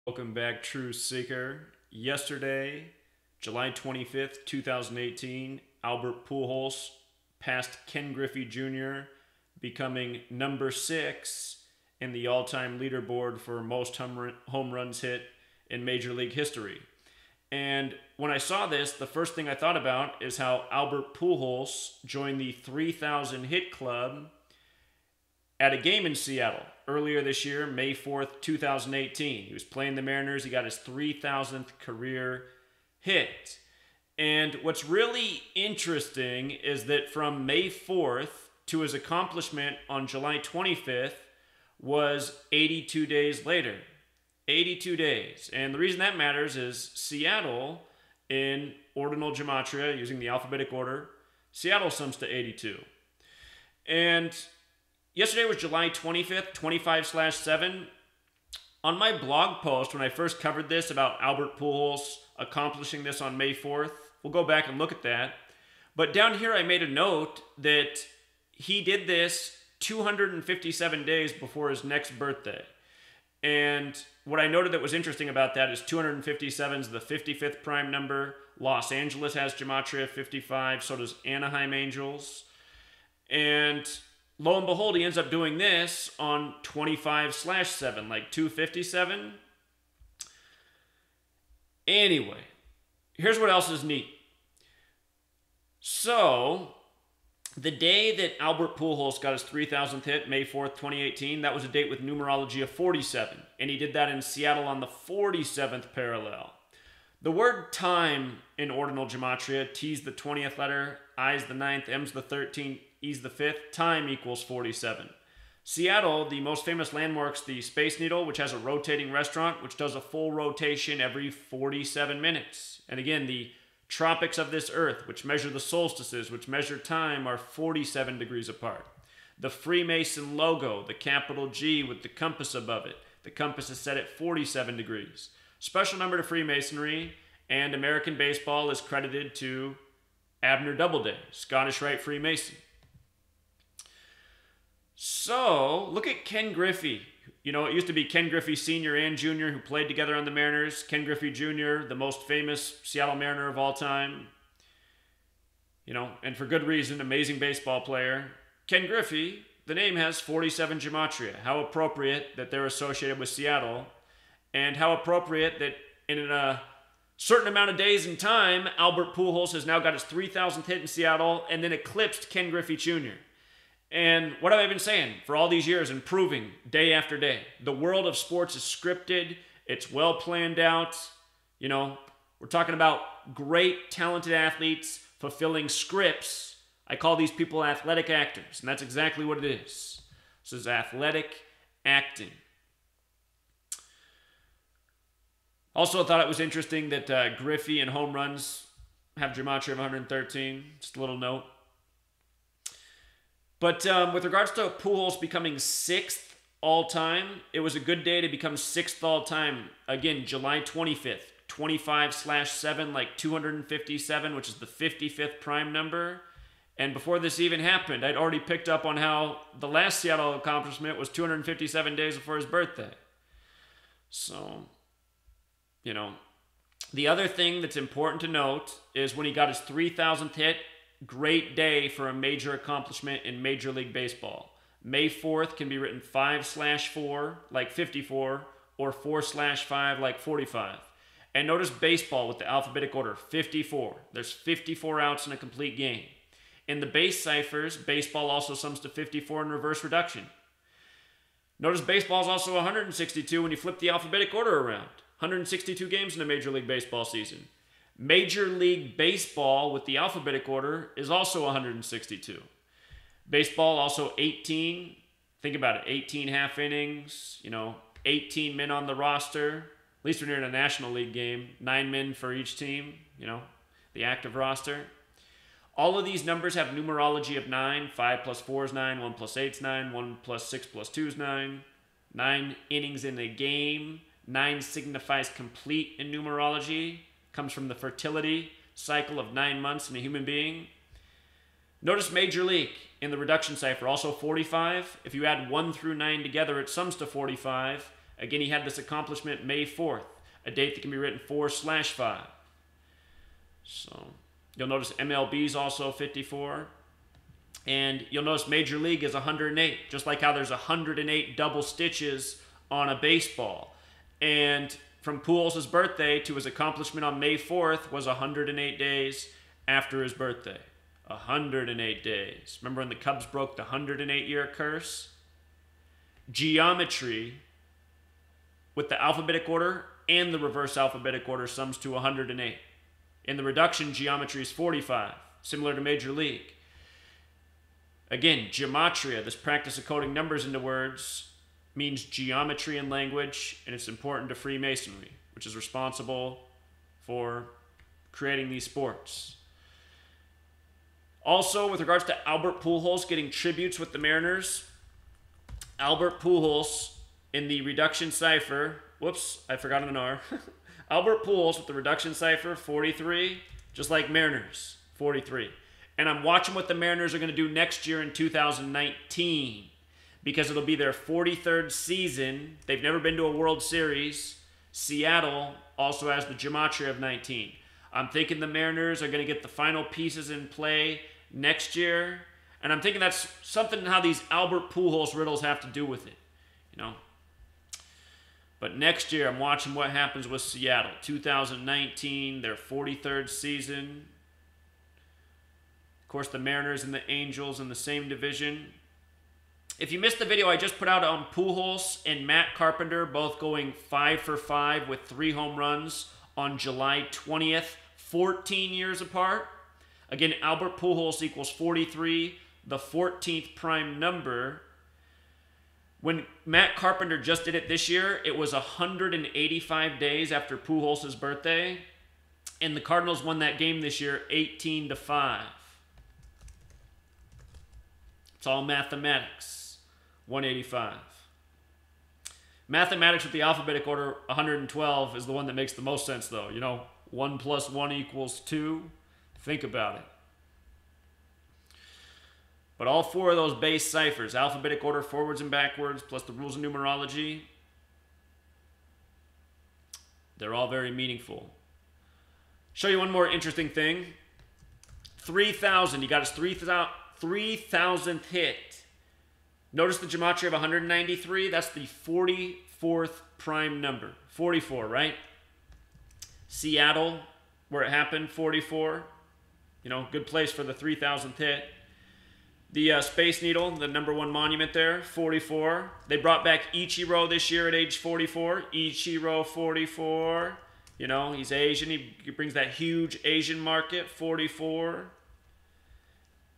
Welcome back, True Seeker. Yesterday, July 25th, 2018, Albert Pujols passed Ken Griffey Jr., becoming number 6 in the all time leaderboard for most home runs hit in Major League history. And when I saw this, the first thing I thought about is how Albert Pujols joined the 3,000 hit club at a game in Seattle earlier this year, May 4th, 2018. He was playing the Mariners. He got his 3,000th career hit. And what's really interesting is that from May 4th to his accomplishment on July 25th was 82 days later. 82 days. And the reason that matters is Seattle, in ordinal Gematria, using the alphabetic order, Seattle sums to 82. And yesterday was July 25th, 25/7. On my blog post, when I first covered this about Albert Pujols accomplishing this on May 4th, we'll go back and look at that. But down here, I made a note that he did this 257 days before his next birthday. And what I noted that was interesting about that is 257 is the 55th prime number. Los Angeles has Gematria 55, so does Anaheim Angels. And lo and behold, he ends up doing this on 25/7, like 257. Anyway, here's what else is neat. So, the day that Albert Pujols got his 3,000th hit, May 4th, 2018, that was a date with numerology of 47. And he did that in Seattle on the 47th parallel. The word time in ordinal Gematria, T's the 20th letter, I's the 9th, M's the 13th, E's the 5th, time equals 47. Seattle, the most famous landmark's the Space Needle, which has a rotating restaurant, which does a full rotation every 47 minutes. And again, the tropics of this earth, which measure the solstices, which measure time, are 47 degrees apart. The Freemason logo, the capital G with the compass above it, the compass is set at 47 degrees. Special number to Freemasonry, and American baseball is credited to Abner Doubleday, Scottish Rite Freemason. So, look at Ken Griffey. You know, it used to be Ken Griffey Sr. and Jr. who played together on the Mariners. Ken Griffey Jr., the most famous Seattle Mariner of all time. You know, and for good reason, amazing baseball player. Ken Griffey, the name has 47 Gematria. How appropriate that they're associated with Seattle. And how appropriate that in a certain amount of days in time, Albert Pujols has now got his 3,000th hit in Seattle and then eclipsed Ken Griffey Jr. And what have I been saying for all these years and proving day after day? The world of sports is scripted. It's well planned out. You know, we're talking about great, talented athletes fulfilling scripts. I call these people athletic actors, and that's exactly what it is. This is athletic acting. Also, I thought it was interesting that Griffey and home runs have Gematria of 113. Just a little note. But with regards to Pujols becoming 6th all-time, it was a good day to become 6th all-time. Again, July 25th, 25/7, like 257, which is the 55th prime number. And before this even happened, I'd already picked up on how the last Seattle accomplishment was 257 days before his birthday. So, you know, the other thing that's important to note is when he got his 3,000th hit, great day for a major accomplishment in Major League Baseball. May 4th can be written 5/4, like 54, or 4/5, like 45. And notice baseball with the alphabetic order, 54. There's 54 outs in a complete game. In the base ciphers, baseball also sums to 54 in reverse reduction. Notice baseball is also 162 when you flip the alphabetic order around. 162 games in a Major League Baseball season. Major League Baseball with the alphabetic order is also 162. Baseball also 18. Think about it, 18 half innings, 18 men on the roster. At least when you're in a National League game, 9 men for each team, the active roster. All of these numbers have numerology of 9. 5 plus 4 is 9, 1 plus 8 is 9, 1 plus 6 plus 2 is 9. 9 innings in a game. 9 signifies complete in numerology. Comes from the fertility cycle of 9 months in a human being. Notice Major League in the reduction cipher, also 45. If you add 1 through 9 together, it sums to 45. Again, he had this accomplishment May 4th, a date that can be written 4/5. So you'll notice MLB is also 54. And you'll notice Major League is 108, just like how there's 108 double stitches on a baseball. And from Pujols' birthday to his accomplishment on May 4th was 108 days after his birthday. 108 days. Remember when the Cubs broke the 108-year curse? Geometry with the alphabetic order and the reverse alphabetic order sums to 108. In the reduction, geometry is 45, similar to Major League. Again, gematria, this practice of coding numbers into words, means geometry in language, and it's important to Freemasonry, which is responsible for creating these sports. Also, with regards to Albert Pujols getting tributes with the Mariners, Albert Pujols in the reduction cipher, whoops, I forgot an R. Albert Pujols with the reduction cipher, 43, just like Mariners, 43. And I'm watching what the Mariners are going to do next year in 2019 because it'll be their 43rd season. They've never been to a World Series. Seattle also has the gematria of 19. I'm thinking the Mariners are going to get the final pieces in play next year. And I'm thinking that's something how these Albert Pujols riddles have to do with it, you know. But next year, I'm watching what happens with Seattle. 2019, their 43rd season. Of course, the Mariners and the Angels in the same division. If you missed the video I just put out on Pujols and Matt Carpenter, both going 5 for 5 with 3 home runs on July 20th, 14 years apart. Again, Albert Pujols equals 43, the 14th prime number. When Matt Carpenter just did it this year, it was 185 days after Pujols' birthday. And the Cardinals won that game this year 18-5. It's all mathematics. 185. Mathematics with the alphabetic order 112 is the one that makes the most sense, though. You know, 1 + 1 = 2. Think about it. But all 4 of those base ciphers, alphabetic order forwards and backwards, plus the rules of numerology, they're all very meaningful. Show you one more interesting thing. 3,000. He got his 3,000th hit. Notice the gematria of 193. That's the 44th prime number. 44, right? Seattle, where it happened, 44. You know, good place for the 3,000th hit. The Space Needle, the #1 monument there, 44. They brought back Ichiro this year at age 44. Ichiro, 44. You know, he's Asian. He brings that huge Asian market, 44.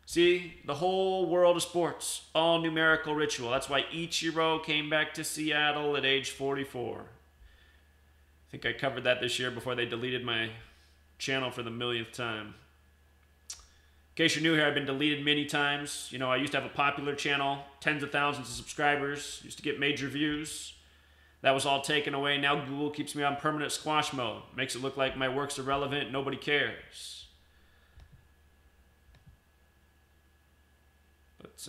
See, the whole world of sports, all numerical ritual. That's why Ichiro came back to Seattle at age 44. I think I covered that this year before they deleted my channel for the millionth time. In case you're new here, I've been deleted many times. You know, I used to have a popular channel, tens of thousands of subscribers, used to get major views. That was all taken away. Now Google keeps me on permanent squash mode. Makes it look like my work's irrelevant, nobody cares. But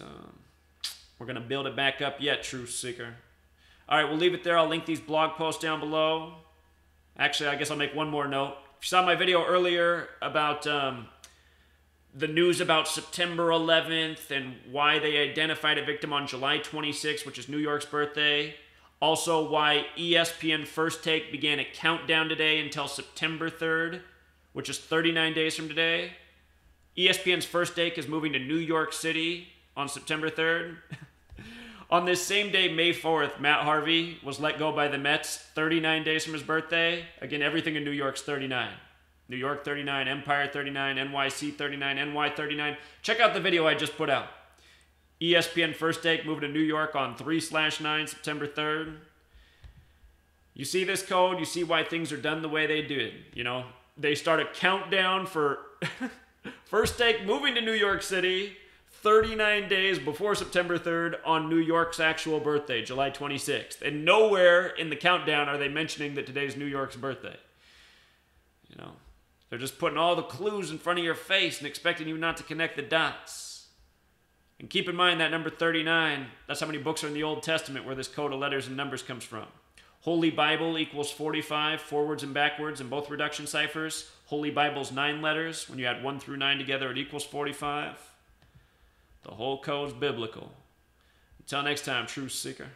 we're going to build it back up yet, Truth Seeker. All right, we'll leave it there. I'll link these blog posts down below. Actually, I guess I'll make one more note. If you saw my video earlier about the news about September 11th and why they identified a victim on July 26th, which is New York's birthday. Also, why ESPN First Take began a countdown today until September 3rd, which is 39 days from today. ESPN's First Take is moving to New York City on September 3rd. On this same day, May 4th, Matt Harvey was let go by the Mets 39 days from his birthday. Again, everything in New York's 39. New York 39, Empire 39, NYC 39, NY 39. Check out the video I just put out. ESPN First Take moving to New York on 3/9, September 3rd. You see this code, you see why things are done the way they did. You know, they start a countdown for First Take moving to New York City 39 days before September 3rd on New York's actual birthday, July 26th. And nowhere in the countdown are they mentioning that today's New York's birthday. You know, they're just putting all the clues in front of your face and expecting you not to connect the dots. And keep in mind that number 39, that's how many books are in the Old Testament where this code of letters and numbers comes from. Holy Bible equals 45, forwards and backwards in both reduction ciphers. Holy Bible's 9 letters. When you add 1 through 9 together, it equals 45. The whole code's biblical. Until next time, Truth Seeker.